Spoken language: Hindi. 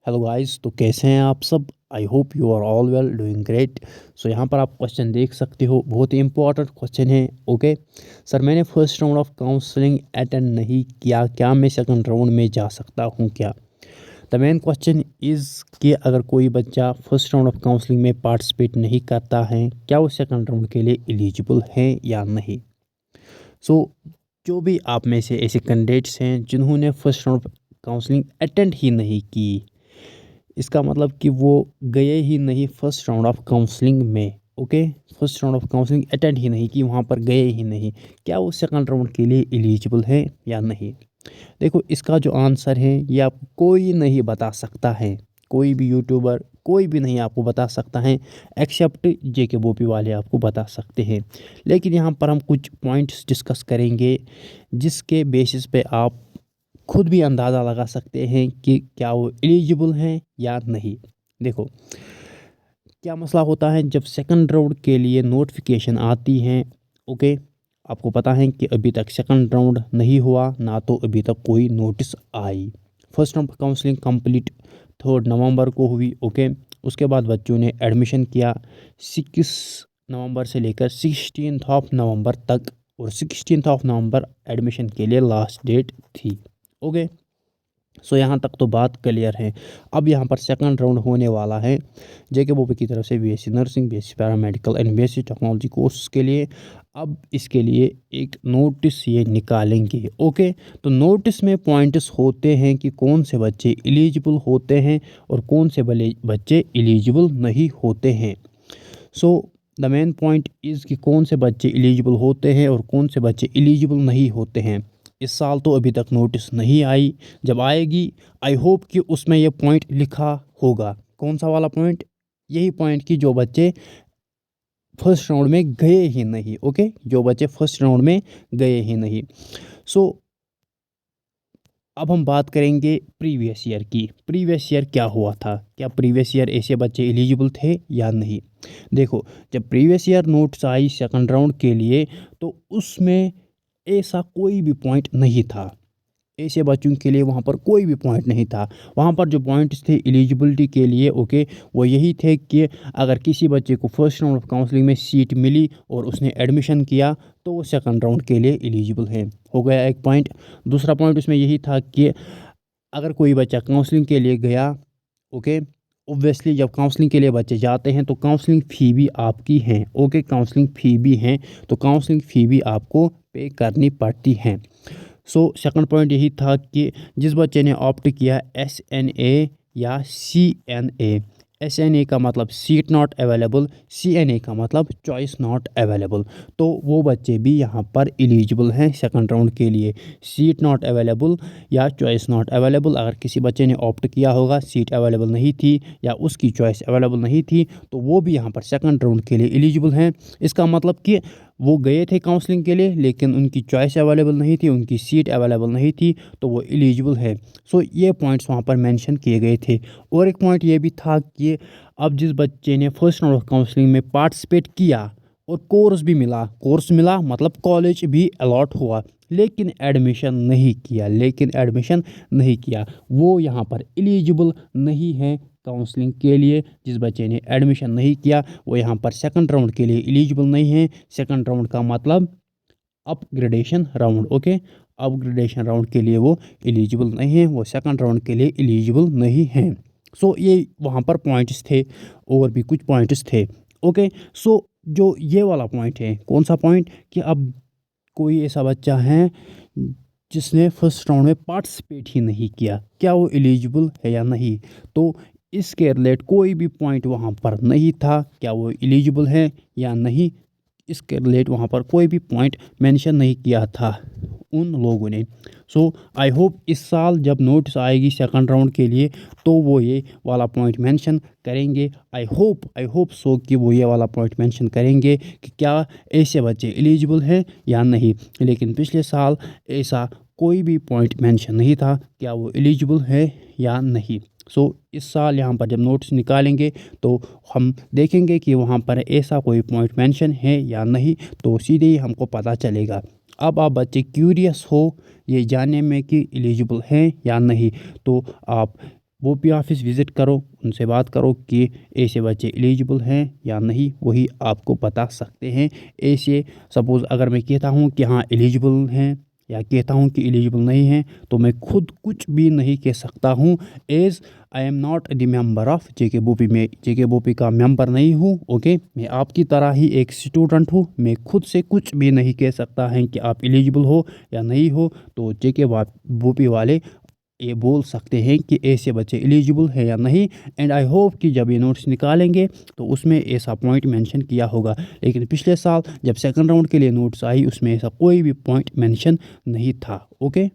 हेलो गाइस, तो कैसे हैं आप सब। I hope you are all well doing great. So यहाँ पर आप क्वेश्चन देख सकते हो, बहुत ही इंपॉर्टेंट क्वेश्चन है। ओके सर, मैंने first round of counselling attend नहीं किया, क्या मैं सेकंड राउंड में जा सकता हूँ क्या। द मेन क्वेश्चन इज़ कि अगर कोई बच्चा फर्स्ट राउंड ऑफ काउंसलिंग में पार्टिसिपेट नहीं करता है, क्या वो सेकंड राउंड के लिए एलिजिबल है या नहीं। सो जो भी आप में से ऐसे कैंडिडेट्स हैं जिन्होंने first round of counselling attend ही नहीं की, इसका मतलब कि वो गए ही नहीं फर्स्ट राउंड ऑफ काउंसलिंग में। Okay, first round of counselling attend ही नहीं की, वहाँ पर गए ही नहीं, क्या वो सेकंड राउंड के लिए एलिजिबल है या नहीं। देखो, इसका जो आंसर है ये आप कोई नहीं बता सकता है, कोई भी यूट्यूबर कोई भी नहीं आपको बता सकता है, एक्सेप्ट जेके बोपी वाले आपको बता सकते हैं। लेकिन यहाँ पर हम कुछ पॉइंट्स डिस्कस करेंगे जिसके बेसिस पे आप खुद भी अंदाज़ा लगा सकते हैं कि क्या वो एलिजिबल हैं या नहीं। देखो, क्या मसला होता है जब सेकंड राउंड के लिए नोटिफिकेशन आती हैं। ओके, आपको पता है कि अभी तक सेकंड राउंड नहीं हुआ, ना तो अभी तक कोई नोटिस आई। फर्स्ट राउंड काउंसलिंग कंप्लीट 3 नवंबर को हुई। ओके, उसके बाद बच्चों ने एडमिशन किया 6 नवंबर से लेकर 16 नवंबर तक, और 16 नवंबर एडमिशन के लिए लास्ट डेट थी। ओके, सो यहाँ तक तो बात क्लियर है। अब यहाँ पर सेकंड राउंड होने वाला है जेके बोपी की तरफ से BSc nursing, BSc paramedical and BSc technology course के लिए। अब इसके लिए एक नोटिस ये निकालेंगे। ओके, तो नोटिस में पॉइंट्स होते हैं कि कौन से बच्चे एलिजिबल होते हैं और कौन से बच्चे एलिजिबल नहीं होते हैं। So the main point is कि कौन से बच्चे एलिजिबल होते हैं और कौन से बच्चे एलिजिबल नहीं होते हैं। इस साल तो अभी तक नोटिस नहीं आई, जब आएगी आई होप कि उसमें यह पॉइंट लिखा होगा। कौन सा वाला पॉइंट, यही पॉइंट कि जो बच्चे फर्स्ट राउंड में गए ही नहीं। ओके, जो बच्चे फर्स्ट राउंड में गए ही नहीं। सो अब हम बात करेंगे प्रीवियस ईयर की। प्रीवियस ईयर क्या हुआ था, क्या प्रीवियस ईयर ऐसे बच्चे एलिजिबल थे या नहीं। देखो, जब previous year notes I second round के लिए, तो उसमें ऐसा कोई भी पॉइंट नहीं था, ऐसे बच्चों के लिए वहाँ पर कोई भी पॉइंट नहीं था। वहाँ पर जो पॉइंट्स थे एलिजिबिलिटी के लिए, ओके, वो यही थे कि अगर किसी बच्चे को फर्स्ट राउंड ऑफ काउंसलिंग में सीट मिली और उसने एडमिशन किया तो वो सेकंड राउंड के लिए एलिजिबल है। हो गया एक पॉइंट। दूसरा पॉइंट उसमें यही था कि अगर कोई बच्चा काउंसलिंग के लिए गया, ओके, ऑब्वियसली जब काउंसलिंग के लिए बच्चे जाते हैं तो काउंसलिंग फ़ी भी आपकी हैं। ओके, काउंसलिंग फ़ी भी हैं, तो काउंसलिंग फ़ी भी आपको पे करनी पड़ती हैं। सो सेकंड पॉइंट यही था कि जिस बच्चे ने ऑप्ट किया SNA या CNA, SNA का मतलब सीट नॉट अवेलेबल, CNA का मतलब चॉइस नॉट अवेलेबल, तो वो बच्चे भी यहाँ पर एलिजिबल हैं सेकंड राउंड के लिए। सीट नॉट अवेलेबल या चॉइस नॉट अवेलेबल, अगर किसी बच्चे ने ऑप्ट किया होगा, सीट अवेलेबल नहीं थी या उसकी चॉइस अवेलेबल नहीं थी, तो वो भी यहाँ पर सेकंड राउंड के लिए एलिजिबल हैं। इसका मतलब कि वो गए थे काउंसलिंग के लिए लेकिन उनकी चॉइस अवेलेबल नहीं थी, उनकी सीट अवेलेबल नहीं थी, तो वो एलिजिबल है। सो ये पॉइंट्स वहाँ पर मेंशन किए गए थे। और एक पॉइंट ये भी था कि अब जिस बच्चे ने फर्स्ट राउंड ऑफ काउंसलिंग में पार्टिसिपेट किया और कोर्स मिला मतलब कॉलेज भी अलॉट हुआ, लेकिन एडमिशन नहीं किया, वो यहाँ पर एलिजिबल नहीं है काउंसलिंग के लिए। जिस बच्चे ने एडमिशन नहीं किया वो यहाँ पर सेकंड राउंड के लिए एलिजिबल नहीं है। सेकंड राउंड का मतलब upgradation round. Okay, upgradation round के लिए वो एलिजिबल नहीं है, वो सेकंड राउंड के लिए एलिजिबल नहीं हैं। सो ये वहाँ पर पॉइंट्स थे, और भी कुछ पॉइंट्स थे। ओके, सो जो ये वाला पॉइंट है, कौन सा पॉइंट, कि अब कोई ऐसा बच्चा है जिसने फर्स्ट राउंड में पार्टिसिपेट ही नहीं किया, क्या वो एलिजिबल है या नहीं। तो इसके रिलेट कोई भी पॉइंट वहाँ पर नहीं था, क्या वो एलिजिबल है या नहीं, इसके रिलेट वहाँ पर कोई भी पॉइंट मेंशन नहीं किया था उन लोगों ने। सो आई होप इस साल जब नोटिस आएगी सेकंड राउंड के लिए तो वो ये वाला पॉइंट मेंशन करेंगे। आई होप सो कि वो ये वाला पॉइंट मेंशन करेंगे कि क्या ऐसे बच्चे एलिजिबल हैं या नहीं। लेकिन पिछले साल ऐसा कोई भी पॉइंट मेंशन नहीं था क्या वो एलिजिबल है या नहीं। सो इस साल यहाँ पर जब नोटिस निकालेंगे तो हम देखेंगे कि वहाँ पर ऐसा कोई पॉइंट मेंशन है या नहीं, तो सीधे ही हमको पता चलेगा। अब आप बच्चे क्यूरियस हो ये जानने में कि एलिजिबल हैं या नहीं, तो आप बोपी ऑफिस विज़िट करो, उनसे बात करो कि ऐसे बच्चे एलिजिबल हैं या नहीं, वही आपको बता सकते हैं। ऐसे सपोज़ अगर मैं कहता हूँ कि हाँ एलिजिबल हैं या कहता हूँ कि एलिजिबल नहीं हैं, तो मैं खुद कुछ भी नहीं कह सकता हूँ। As I am not the member of JK BOPEE, में जेके बोपी का मेंबर नहीं हूँ। ओके, मैं आपकी तरह ही एक स्टूडेंट हूँ, मैं खुद से कुछ भी नहीं कह सकता है कि आप एलिजिबल हो या नहीं हो। तो जेके बोपी वाले ये बोल सकते हैं कि ऐसे बच्चे एलिजिबल है या नहीं। एंड आई होप कि जब ये नोट्स निकालेंगे तो उसमें ऐसा पॉइंट मेंशन किया होगा। लेकिन पिछले साल जब सेकंड राउंड के लिए नोट्स आई उसमें ऐसा कोई भी पॉइंट मेंशन नहीं था। ओके।